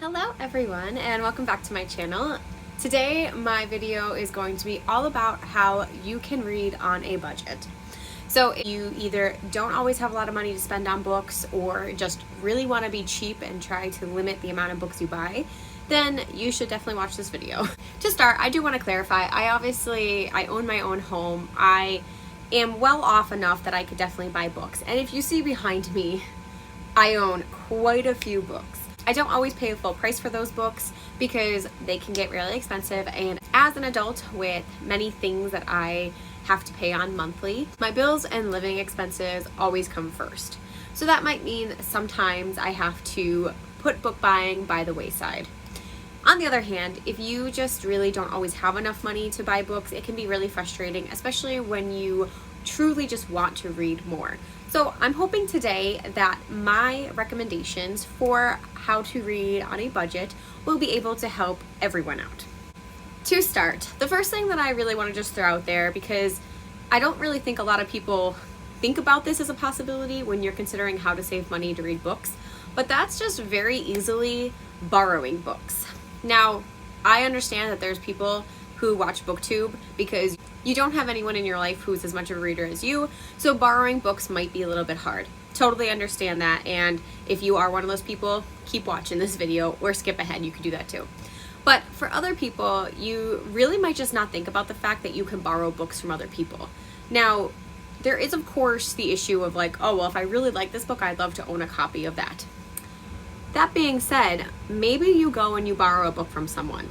Hello everyone and welcome back to my channel. Today my video is going to be all about how you can read on a budget. So if you either don't always have a lot of money to spend on books or just really want to be cheap and try to limit the amount of books you buy, then you should definitely watch this video. To start, I do want to clarify, I own my own home. I am well off enough that I could definitely buy books. And if you see behind me, I own quite a few books. I don't always pay a full price for those books because they can get really expensive, and as an adult with many things that I have to pay on monthly, my bills and living expenses always come first. So that might mean sometimes I have to put book buying by the wayside. On the other hand, if you just really don't always have enough money to buy books, it can be really frustrating, especially when you truly just want to read more. So I'm hoping today that my recommendations for how to read on a budget will be able to help everyone out. To start, the first thing that I really want to just throw out there, because I don't really think a lot of people think about this as a possibility when you're considering how to save money to read books, but that's just very easily borrowing books. Now, I understand that there's people who watch BookTube because you don't have anyone in your life who's as much of a reader as you, so borrowing books might be a little bit hard. Totally understand that, and if you are one of those people, keep watching this video or skip ahead, you can do that too. But for other people, you really might just not think about the fact that you can borrow books from other people. Now, there is of course the issue of like, oh well, if I really like this book, I'd love to own a copy of that. That being said, maybe you go and you borrow a book from someone.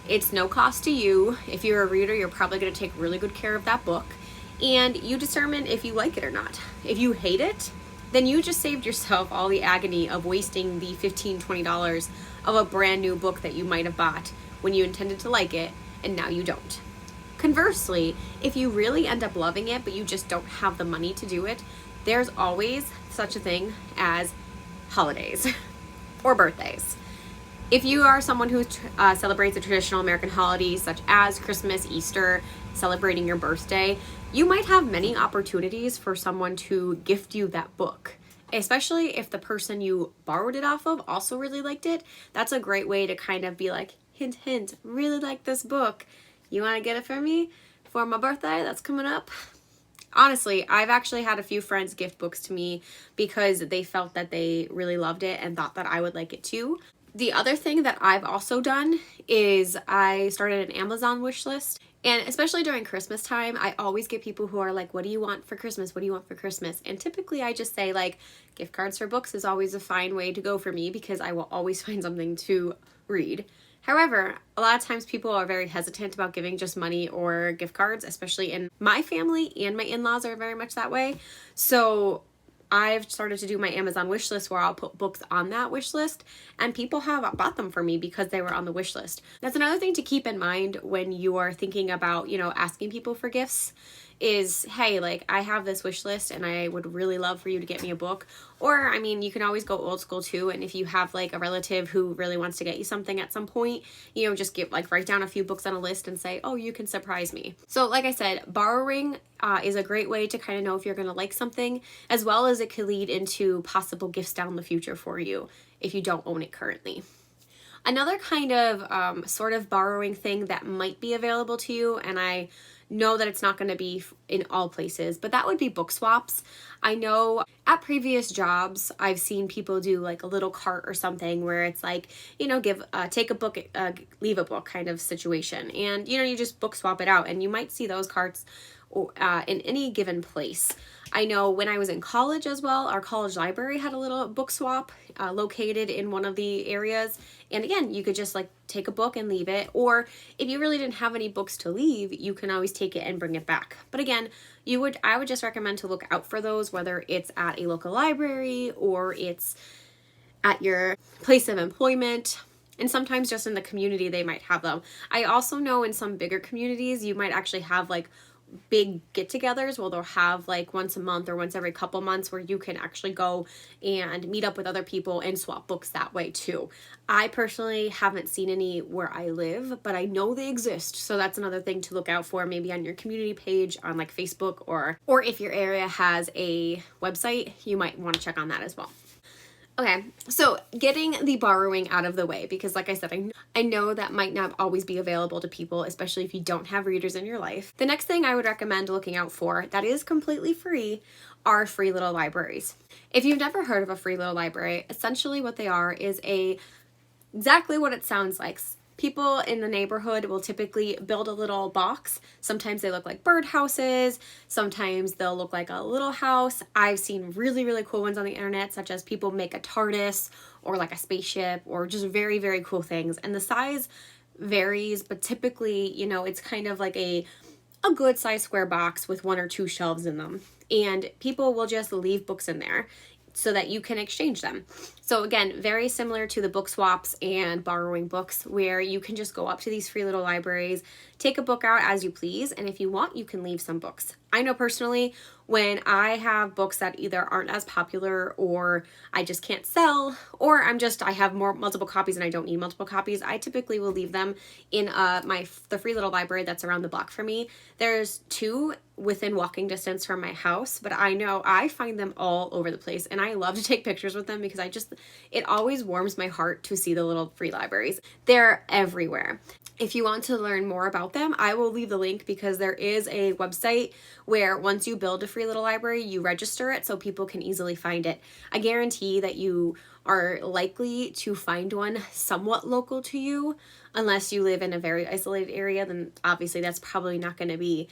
It's no cost to you. If you're a reader, you're probably going to take really good care of that book, and you determine if you like it or not. If you hate it, then you just saved yourself all the agony of wasting the $15, $20 of a brand new book that you might have bought when you intended to like it, and now you don't. Conversely, if you really end up loving it, but you just don't have the money to do it, there's always such a thing as holidays or birthdays. If you are someone who celebrates the traditional American holidays such as Christmas, Easter, celebrating your birthday, you might have many opportunities for someone to gift you that book. Especially if the person you borrowed it off of also really liked it. That's a great way to kind of be like, hint, hint, really like this book. You want to get it for me for my birthday that's coming up? Honestly, I've actually had a few friends gift books to me because they felt that they really loved it and thought that I would like it too. The other thing that I've also done is I started an Amazon wish list. And especially during Christmas time, I always get people who are like, what do you want for Christmas? What do you want for Christmas? And typically I just say like, gift cards for books is always a fine way to go for me because I will always find something to read. However, a lot of times people are very hesitant about giving just money or gift cards, especially in my family, and my in-laws are very much that way. So I've started to do my Amazon wish list where I'll put books on that wish list, and people have bought them for me because they were on the wish list. That's another thing to keep in mind when you are thinking about, asking people for gifts is, hey, like I have this wish list and I would really love for you to get me a book. Or, I mean, you can always go old school too. And if you have like a relative who really wants to get you something at some point, just write down a few books on a list and say, oh, you can surprise me. So like I said, borrowing is a great way to kind of know if you're going to like something, as well as it could lead into possible gifts down the future for you if you don't own it currently. Another kind of sort of borrowing thing that might be available to you, and I know that it's not going to be in all places, but that would be book swaps. I know at previous jobs, I've seen people do like a little cart or something where it's like, take a book, leave a book kind of situation. And, you just book swap it out, and you might see those carts in any given place. I know when I was in college as well, our college library had a little book swap located in one of the areas. And again, you could just like take a book and leave it. Or if you really didn't have any books to leave, you can always take it and bring it back. But again, I would just recommend to look out for those, whether it's at a local library or it's at your place of employment. And sometimes just in the community, they might have them. I also know in some bigger communities, you might actually have like big get-togethers where they'll have like once a month or once every couple months where you can actually go and meet up with other people and swap books that way too. I personally haven't seen any where I live, but I know they exist, so that's another thing to look out for, maybe on your community page on like Facebook, or if your area has a website, you might want to check on that as well. Okay, so getting the borrowing out of the way, because like I said, I know that might not always be available to people, especially if you don't have readers in your life. The next thing I would recommend looking out for that is completely free are free little libraries. If you've never heard of a free little library, essentially what they are is exactly what it sounds like. People in the neighborhood will typically build a little box. Sometimes they look like birdhouses. Sometimes they'll look like a little house. I've seen really, really cool ones on the internet, such as people make a TARDIS or like a spaceship or just very, very cool things. And the size varies, but typically, it's kind of like a good size square box with 1 or 2 shelves in them. And people will just leave books in there so that you can exchange them. So again, very similar to the book swaps and borrowing books, where you can just go up to these free little libraries, take a book out as you please, and if you want, you can leave some books. I know personally, when I have books that either aren't as popular or I just can't sell, or I have multiple copies and I don't need multiple copies, I typically will leave them in the free little library that's around the block for me. There's 2 within walking distance from my house, but I know I find them all over the place, and I love to take pictures with them because it always warms my heart to see the little free libraries. They're everywhere. If you want to learn more about them, I will leave the link, because there is a website where once you build a free little library, you register it so people can easily find it. I guarantee that you are likely to find one somewhat local to you. Unless you live in a very isolated area, then obviously that's probably not going to be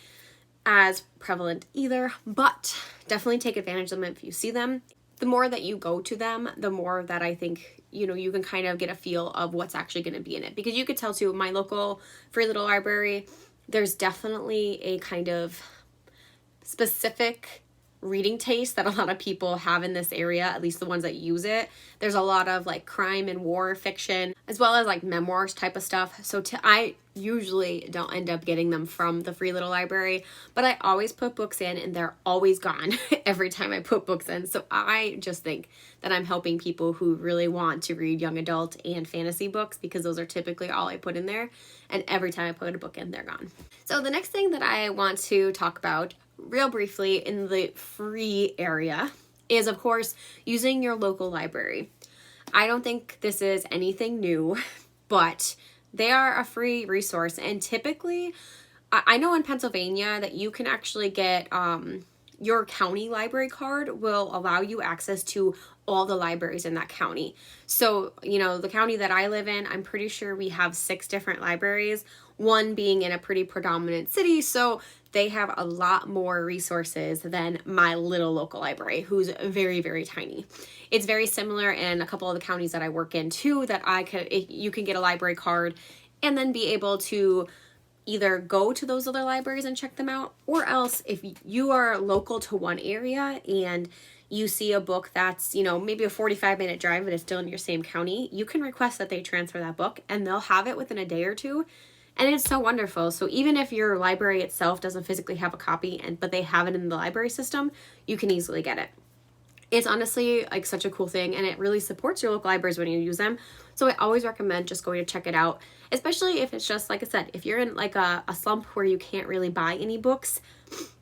as prevalent either, but definitely take advantage of them if you see them. The more that you go to them, the more that I think, you can kind of get a feel of what's actually going to be in it. Because you could tell too, my local free little library, there's definitely a kind of specific reading taste that a lot of people have in this area, at least the ones that use it. There's a lot of like crime and war fiction, as well as like memoirs type of stuff. So I usually don't end up getting them from the free little library, but I always put books in and they're always gone every time I put books in. So I just think that I'm helping people who really want to read young adult and fantasy books, because those are typically all I put in there. And every time I put a book in, they're gone. So the next thing that I want to talk about real briefly in the free area is, of course, using your local library. I don't think this is anything new, but they are a free resource. And typically, I know in Pennsylvania that you can actually get your county library card will allow you access to all the libraries in that county. So, the county that I live in, I'm pretty sure we have 6 different libraries, one being in a pretty predominant city. So they have a lot more resources than my little local library, who's very, very tiny. It's very similar in a couple of the counties that I work in too, that you can get a library card and then be able to either go to those other libraries and check them out, or else if you are local to one area and you see a book that's, maybe a 45-minute drive, but it's still in your same county, you can request that they transfer that book and they'll have it within a day or 2. And it's so wonderful. So even if your library itself doesn't physically have a copy, but they have it in the library system, you can easily get it. It's honestly like such a cool thing, and it really supports your local libraries when you use them. So I always recommend just going to check it out, especially if it's just, like I said, if you're in like a slump where you can't really buy any books,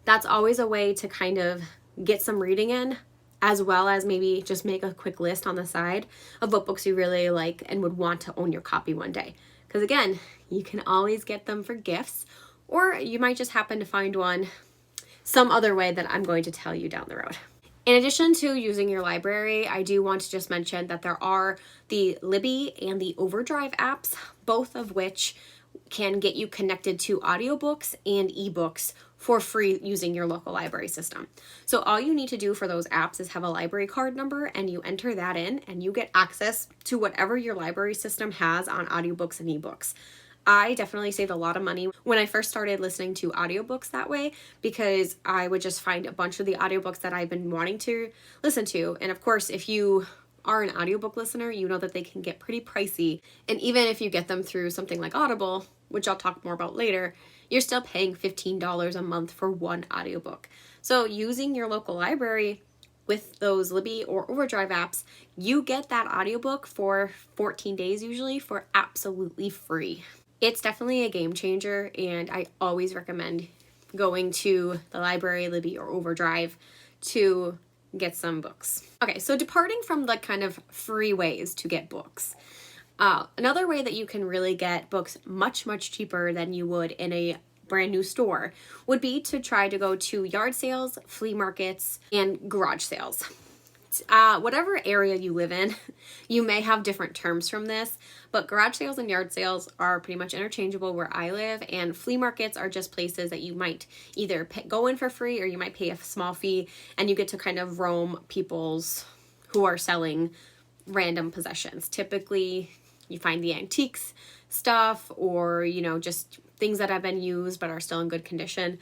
that's always a way to kind of get some reading in, as well as maybe just make a quick list on the side of what books you really like and would want to own your copy one day. Because again, you can always get them for gifts, or you might just happen to find one some other way that I'm going to tell you down the road. In addition to using your library, I do want to just mention that there are the Libby and the Overdrive apps, both of which can get you connected to audiobooks and ebooks for free using your local library system. So all you need to do for those apps is have a library card number, and you enter that in and you get access to whatever your library system has on audiobooks and ebooks. I definitely saved a lot of money when I first started listening to audiobooks that way, because I would just find a bunch of the audiobooks that I've been wanting to listen to. And of course, if you are an audiobook listener, you know that they can get pretty pricey. And even if you get them through something like Audible, which I'll talk more about later, you're still paying $15 a month for one audiobook. So using your local library with those Libby or Overdrive apps, you get that audiobook for 14 days usually for absolutely free. It's definitely a game changer, and I always recommend going to the library, Libby, or Overdrive to get some books. Okay, so departing from the kind of free ways to get books, another way that you can really get books much, much cheaper than you would in a brand new store would be to try to go to yard sales, flea markets, and garage sales. Whatever area you live in, you may have different terms from this, but garage sales and yard sales are pretty much interchangeable where I live, and flea markets are just places that you might either go in for free or you might pay a small fee, and you get to kind of roam people's who are selling random possessions. Typically, you find the antiques stuff or, just things that have been used but are still in good condition.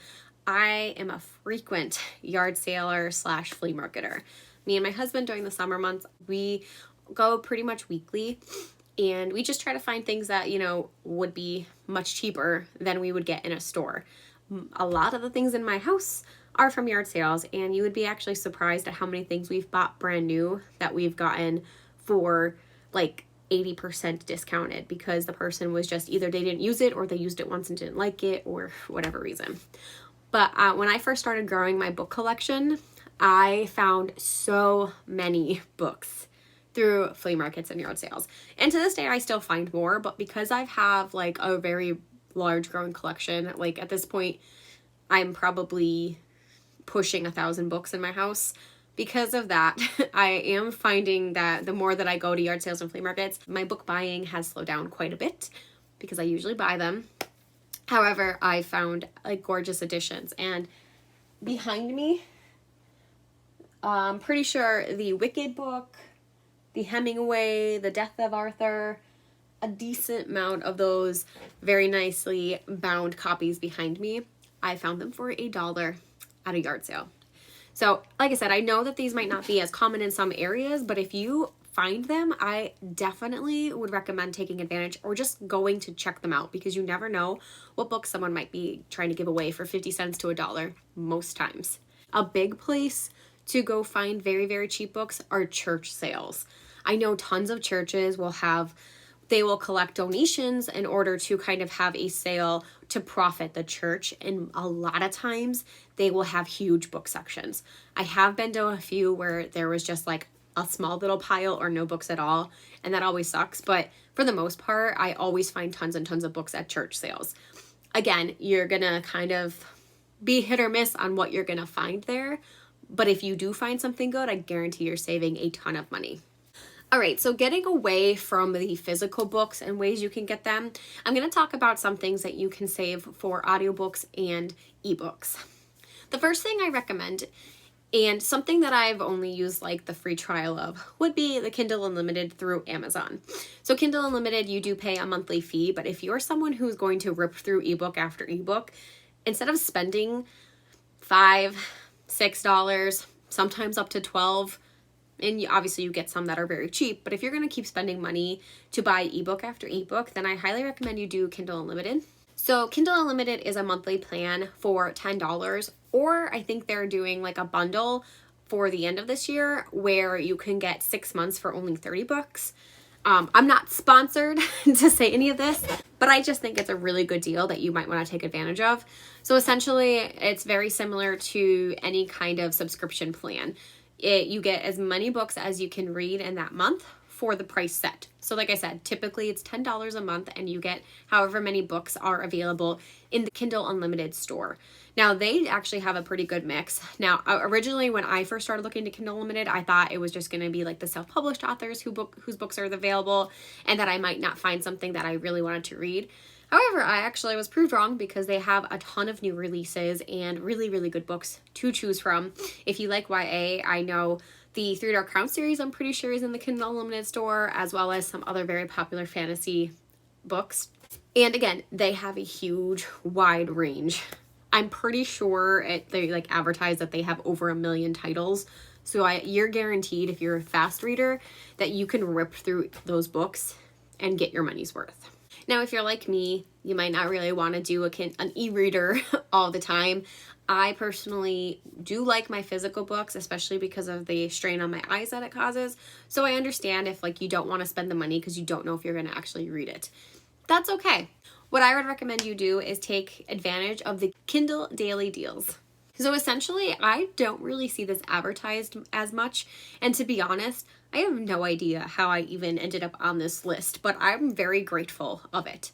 I am a frequent yard sailor / flea marketer. Me and my husband during the summer months, we go pretty much weekly, and we just try to find things that, would be much cheaper than we would get in a store. A lot of the things in my house are from yard sales, and you would be actually surprised at how many things we've bought brand new that we've gotten for like 80% discounted because the person was just either they didn't use it or they used it once and didn't like it or for whatever reason. But when I first started growing my book collection, I found so many books through flea markets and yard sales. And to this day, I still find more, but because I have like a very large growing collection, like at this point, I'm probably pushing 1,000 books in my house. Because of that, I am finding that the more that I go to yard sales and flea markets, my book buying has slowed down quite a bit because I usually buy them. However, I found like gorgeous editions, and behind me, I'm pretty sure the Wicked book, the Hemingway, the Death of Arthur, a decent amount of those very nicely bound copies behind me, I found them for $1 at a yard sale. So, like I said, I know that these might not be as common in some areas, but if you find them, I definitely would recommend taking advantage or just going to check them out because you never know what book someone might be trying to give away for 50 cents to $1 most times. A big place to go find very, very cheap books are church sales. I know tons of churches they will collect donations in order to kind of have a sale to profit the church. And a lot of times they will have huge book sections. I have been to a few where there was just like a small little pile or no books at all. And that always sucks. But for the most part, I always find tons and tons of books at church sales. Again, you're going to kind of be hit or miss on what you're going to find there. But if you do find something good, I guarantee you're saving a ton of money. All right, so getting away from the physical books and ways you can get them, I'm going to talk about some things that you can save for audiobooks and ebooks. The first thing I recommend, and something that I've only used like the free trial of, would be the Kindle Unlimited through Amazon. So Kindle Unlimited, you do pay a monthly fee, but if you're someone who's going to rip through ebook after ebook, instead of spending $5, $6, sometimes up to $12, and obviously you get some that are very cheap, but if you're going to keep spending money to buy ebook after ebook, then I highly recommend you do Kindle Unlimited. So Kindle Unlimited is a monthly plan for $10, or I think they're doing like a bundle for the end of this year where you can get 6 months for only $30. I'm not sponsored to say any of this, but I just think it's a really good deal that you might want to take advantage of. So essentially, it's very similar to any kind of subscription plan. You get as many books as you can read in that month for the price set. So like I said, typically it's $10 a month and you get however many books are available in the Kindle Unlimited store. Now they actually have a pretty good mix. Now originally when I first started looking to Kindle Unlimited, I thought it was just going to be like the self-published authors whose books are available and that I might not find something that I really wanted to read. However, I actually was proved wrong because they have a ton of new releases and really, really good books to choose from. If you like YA, I know the Three Dark Crown series, I'm pretty sure, is in the Kindle Unlimited store, as well as some other very popular fantasy books. And again, they have a huge, wide range. I'm pretty sure they like advertise that they have over 1 million titles. So you're guaranteed, if you're a fast reader, that you can rip through those books and get your money's worth. Now, if you're like me, you might not really want to do an e-reader all the time. I personally do like my physical books, especially because of the strain on my eyes that it causes. So I understand if like you don't want to spend the money because you don't know if you're going to actually read it. That's okay. What I would recommend you do is take advantage of the Kindle Daily Deals. So essentially, I don't really see this advertised as much. And to be honest, I have no idea how I even ended up on this list, but I'm very grateful of it.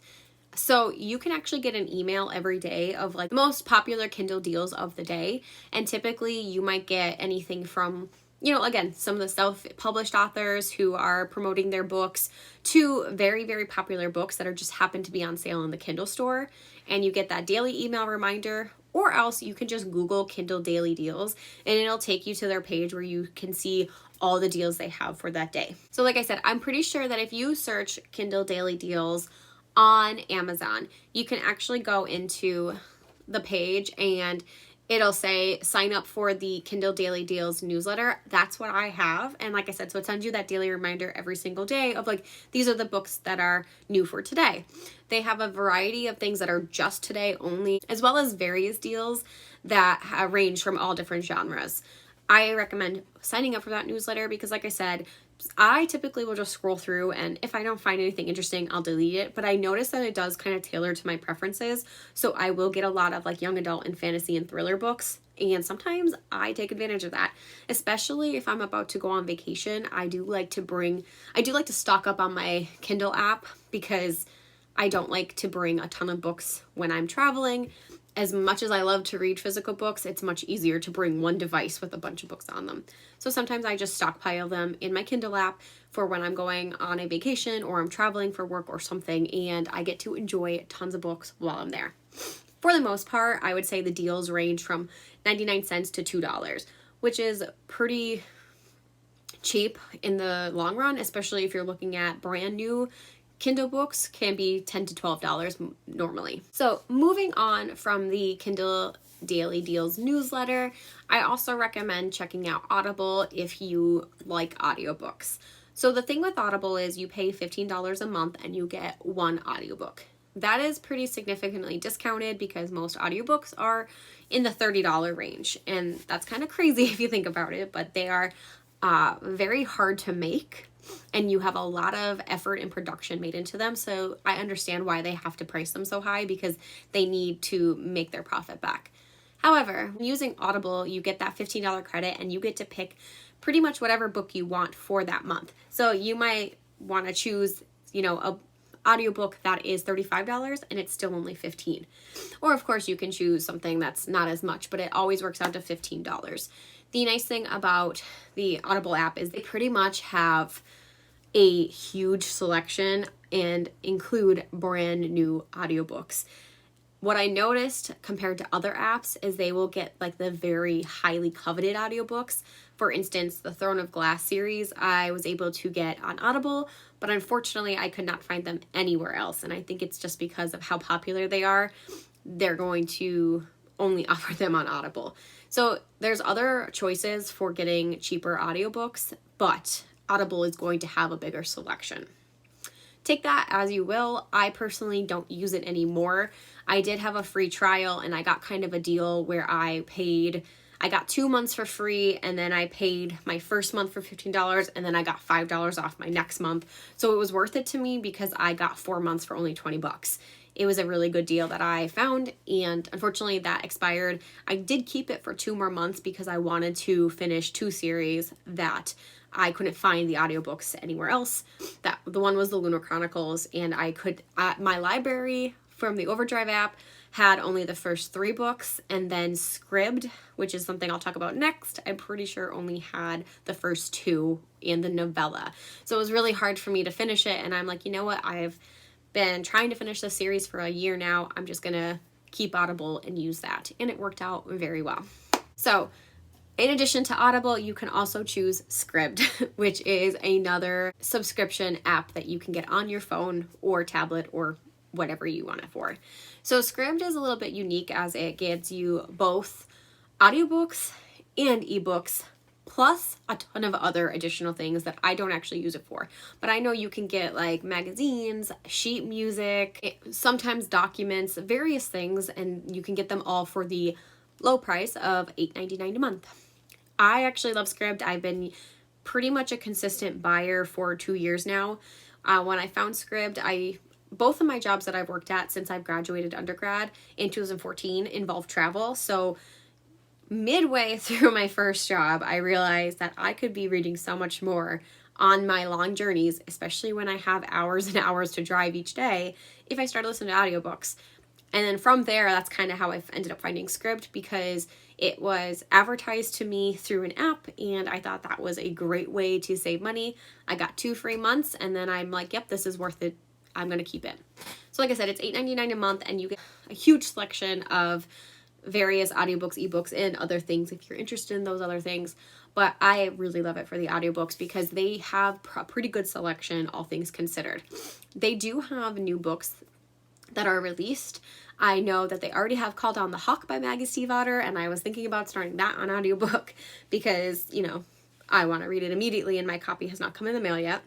So you can actually get an email every day of like the most popular Kindle deals of the day. And typically you might get anything from, again, some of the self-published authors who are promoting their books to very, very popular books that are just happen to be on sale in the Kindle store. And you get that daily email reminder, or else you can just Google Kindle daily deals and it'll take you to their page where you can see all the deals they have for that day. So like I said, I'm pretty sure that if you search Kindle daily deals on Amazon, you can actually go into the page and it'll say sign up for the Kindle Daily Deals newsletter. That's what I have. And like I said, so it sends you that daily reminder every single day of like, these are the books that are new for today. They have a variety of things that are just today only, as well as various deals that range from all different genres. I recommend signing up for that newsletter because like I said, I typically will just scroll through, and if I don't find anything interesting, I'll delete it. But I notice that it does kind of tailor to my preferences. So I will get a lot of like young adult and fantasy and thriller books. And sometimes I take advantage of that, especially if I'm about to go on vacation. I do like to stock up on my Kindle app because I don't like to bring a ton of books when I'm traveling. As much as I love to read physical books, it's much easier to bring one device with a bunch of books on them. So sometimes I just stockpile them in my Kindle app for when I'm going on a vacation or I'm traveling for work or something, and I get to enjoy tons of books while I'm there. For the most part, I would say the deals range from 99 cents to $2, which is pretty cheap in the long run, especially if you're looking at brand new Kindle books. Can be $10 to $12 normally. So moving on from the Kindle Daily Deals newsletter, I also recommend checking out Audible if you like audiobooks. So the thing with Audible is you pay $15 a month and you get one audiobook. That is pretty significantly discounted because most audiobooks are in the $30 range. And that's kind of crazy if you think about it, but they are very hard to make. And you have a lot of effort and production made into them. So I understand why they have to price them so high because they need to make their profit back. However, using Audible, you get that $15 credit and you get to pick pretty much whatever book you want for that month. So you might want to choose, a audiobook that is $35 and it's still only $15. Or of course you can choose something that's not as much, but it always works out to $15. The nice thing about the Audible app is they pretty much have a huge selection and include brand new audiobooks. What I noticed compared to other apps is they will get like the very highly coveted audiobooks. For instance, the Throne of Glass series I was able to get on Audible, but unfortunately I could not find them anywhere else. And I think it's just because of how popular they are. They're going to only offer them on Audible. So there's other choices for getting cheaper audiobooks, but Audible is going to have a bigger selection. Take that as you will. I personally don't use it anymore. I did have a free trial and I got kind of a deal where I got 2 months for free, and then I paid my first month for $15, and then I got $5 off my next month. So it was worth it to me because I got 4 months for only $20. It was a really good deal that I found, and unfortunately that expired. I did keep it for 2 more months because I wanted to finish 2 series that I couldn't find the audiobooks anywhere else. The one was the Lunar Chronicles, and my library from the Overdrive app had only the first 3 books, and then Scribd, which is something I'll talk about next, I'm pretty sure only had the first 2 and the novella. So it was really hard for me to finish it, and I'm like, you know what, I've been trying to finish this series for a year now. I'm just gonna keep Audible and use that, and it worked out very well. So in addition to Audible, you can also choose Scribd, which is another subscription app that you can get on your phone or tablet or whatever you want it for. So Scribd is a little bit unique as it gives you both audiobooks and ebooks, plus a ton of other additional things that I don't actually use it for. But I know you can get like magazines, sheet music, sometimes documents, various things, and you can get them all for the low price of $8.99 a month. I actually love Scribd. I've been pretty much a consistent buyer for 2 years now. When I found Scribd, both of my jobs that I've worked at since I've graduated undergrad in 2014 involved travel. So midway through my first job, I realized that I could be reading so much more on my long journeys, especially when I have hours and hours to drive each day, if I started listening to audiobooks. And then from there, that's kind of how I ended up finding Script, because it was advertised to me through an app, and I thought that was a great way to save money. I got 2 free months, and then I'm like, yep, this is worth it. I'm going to keep it. So like I said, it's $8.99 a month, and you get a huge selection of various audiobooks, ebooks, and other things if you're interested in those other things. But I really love it for the audiobooks because they have a pretty good selection, all things considered. They do have new books that are released. I know that they already have Call Down the Hawk by Maggie Stiefvater, and I was thinking about starting that on audiobook because, I want to read it immediately and my copy has not come in the mail yet.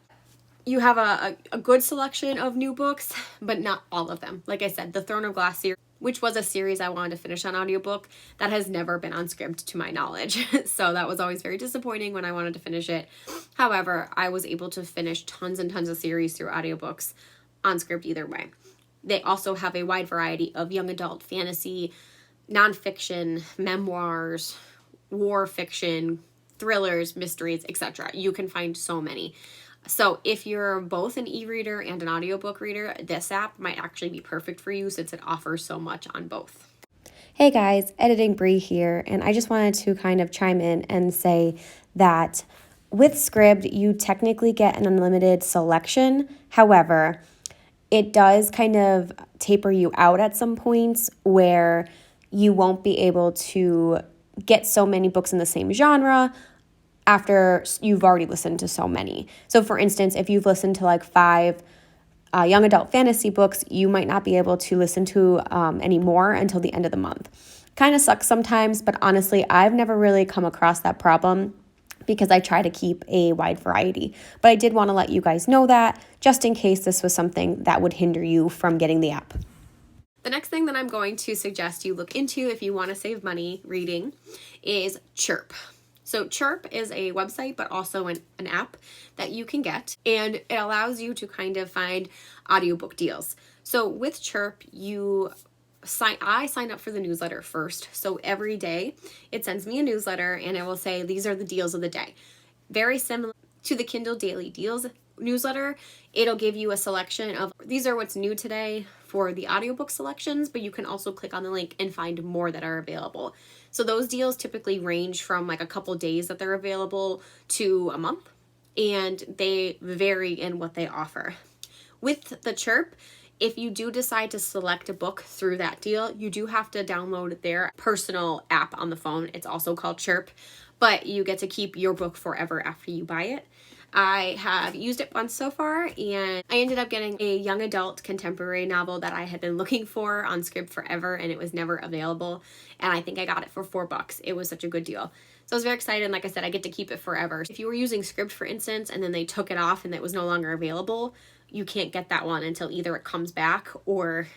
You have a good selection of new books, but not all of them. Like I said, the Throne of Glass series, which was a series I wanted to finish on audiobook, that has never been on Script to my knowledge. So that was always very disappointing when I wanted to finish it. However, I was able to finish tons and tons of series through audiobooks on Script either way. They also have a wide variety of young adult fantasy, nonfiction, memoirs, war fiction, thrillers, mysteries, etc. You can find so many. So if you're both an e-reader and an audiobook reader, this app might actually be perfect for you since it offers so much on both. Hey guys, Editing Bree here, and I just wanted to kind of chime in and say that with Script, you technically get an unlimited selection. However, it does kind of taper you out at some points where you won't be able to get so many books in the same genre after you've already listened to so many. So for instance, if you've listened to like 5 young adult fantasy books, you might not be able to listen to any more until the end of the month. Kind of sucks sometimes, but honestly, I've never really come across that problem because I try to keep a wide variety. But I did want to let you guys know that just in case this was something that would hinder you from getting the app. The next thing that I'm going to suggest you look into if you want to save money reading is Chirp. So Chirp is a website, but also an app that you can get, and it allows you to kind of find audiobook deals. So with Chirp, I sign up for the newsletter first. So every day it sends me a newsletter and it will say, these are the deals of the day. Very similar to the Kindle Daily Deals newsletter. It'll give you a selection of, these are what's new today for the audiobook selections, but you can also click on the link and find more that are available. So those deals typically range from like a couple days that they're available to a month, and they vary in what they offer. With the Chirp, if you do decide to select a book through that deal, you do have to download their personal app on the phone. It's also called Chirp, but you get to keep your book forever after you buy it. I have used it once so far, and I ended up getting a young adult contemporary novel that I had been looking for on Script forever, and it was never available, and I think I got it for $4. It was such a good deal. So I was very excited, and like I said, I get to keep it forever. If you were using Script, for instance, and then they took it off and it was no longer available, you can't get that one until either it comes back or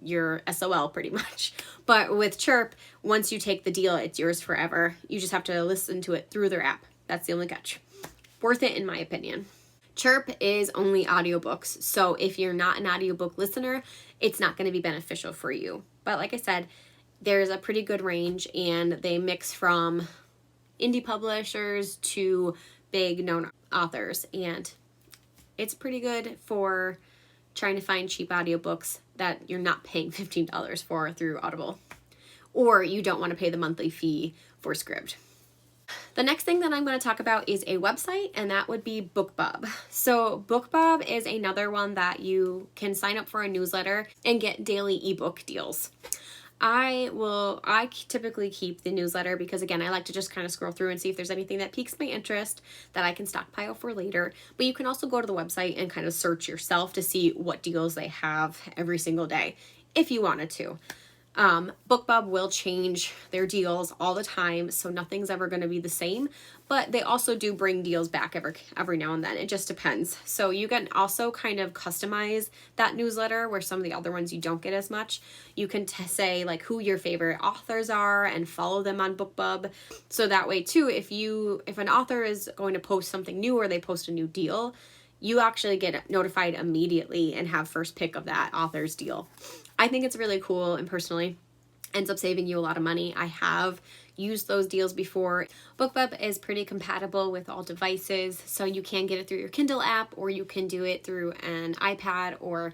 you're SOL pretty much. But with Chirp, once you take the deal, it's yours forever. You just have to listen to it through their app. That's the only catch. Worth it in my opinion. Chirp is only audiobooks, so if you're not an audiobook listener, it's not going to be beneficial for you. But like I said, there's a pretty good range, and they mix from indie publishers to big known authors, and it's pretty good for trying to find cheap audiobooks that you're not paying $15 for through Audible, or you don't want to pay the monthly fee for Script. The next thing that I'm going to talk about is a website, and that would be BookBub. So BookBub is another one that you can sign up for a newsletter and get daily ebook deals. I typically keep the newsletter because, again, I like to just kind of scroll through and see if there's anything that piques my interest that I can stockpile for later. But you can also go to the website and kind of search yourself to see what deals they have every single day if you wanted to. BookBub will change their deals all the time, so nothing's ever going to be the same, but they also do bring deals back every now and then. It just depends. So you can also kind of customize that newsletter where some of the other ones you don't get as much. You can say like who your favorite authors are and follow them on BookBub. So that way too, if an author is going to post something new or they post a new deal, you actually get notified immediately and have first pick of that author's deal. I think it's really cool, and personally ends up saving you a lot of money. I have used those deals before. BookBub is pretty compatible with all devices, so you can get it through your Kindle app, or you can do it through an iPad or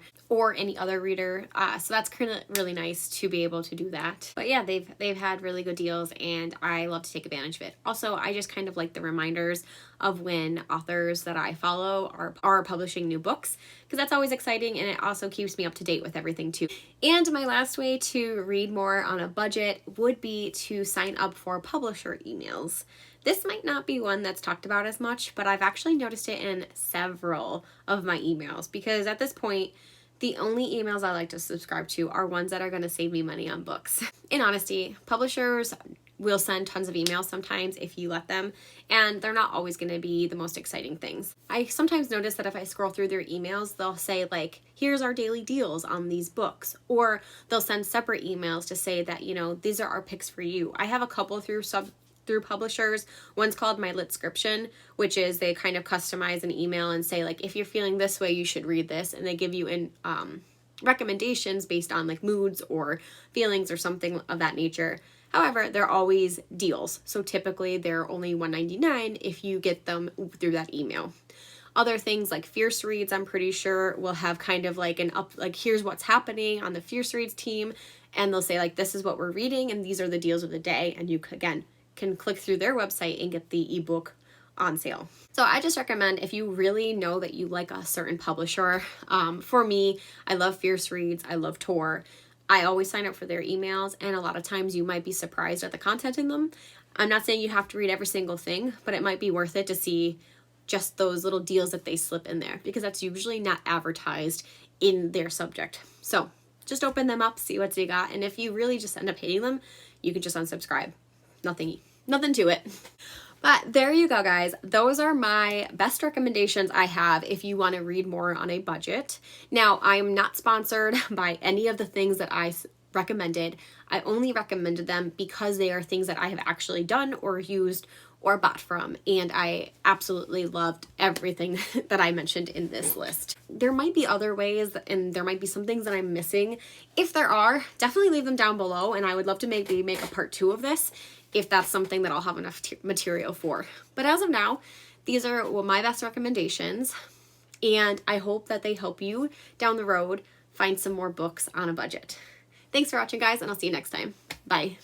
any other reader. So that's kind of really nice to be able to do that. But yeah, they've had really good deals, and I love to take advantage of it. Also, I just kind of like the reminders of when authors that I follow are publishing new books, because that's always exciting, and it also keeps me up to date with everything too. And my last way to read more on a budget would be to sign up for publisher emails. This might not be one that's talked about as much, but I've actually noticed it in several of my emails, because at this point, the only emails I like to subscribe to are ones that are going to save me money on books. In honesty, publishers will send tons of emails sometimes if you let them, and they're not always going to be the most exciting things. I sometimes notice that if I scroll through their emails, they'll say like, here's our daily deals on these books, or they'll send separate emails to say that, you know, these are our picks for you. I have a couple through publishers. One's called My Litscription, which is they kind of customize an email and say like, if you're feeling this way, you should read this, and they give you recommendations based on like moods or feelings or something of that nature. However, they're always deals, so typically they're only $1.99 if you get them through that email. Other things like Fierce Reads, I'm pretty sure, will have kind of like here's what's happening on the Fierce Reads team, and they'll say like, this is what we're reading, and these are the deals of the day, and you again can click through their website and get the ebook on sale. So I just recommend, if you really know that you like a certain publisher, for me, I love Fierce Reads, I love Tor. I always sign up for their emails, and a lot of times you might be surprised at the content in them. I'm not saying you have to read every single thing, but it might be worth it to see just those little deals that they slip in there, because that's usually not advertised in their subject. So just open them up, see what they got, and if you really just end up hating them, you can just unsubscribe. Nothing to it. But there you go, guys. Those are my best recommendations I have if you want to read more on a budget. Now, I'm not sponsored by any of the things that I recommended. I only recommended them because they are things that I have actually done or used or bought from, and I absolutely loved everything that I mentioned in this list. There might be other ways, and there might be some things that I'm missing. If there are, definitely leave them down below, and I would love to maybe make a part 2 of this if that's something that I'll have enough material for. But as of now, these are my best recommendations, and I hope that they help you down the road find some more books on a budget. Thanks for watching, guys, and I'll see you next time. Bye.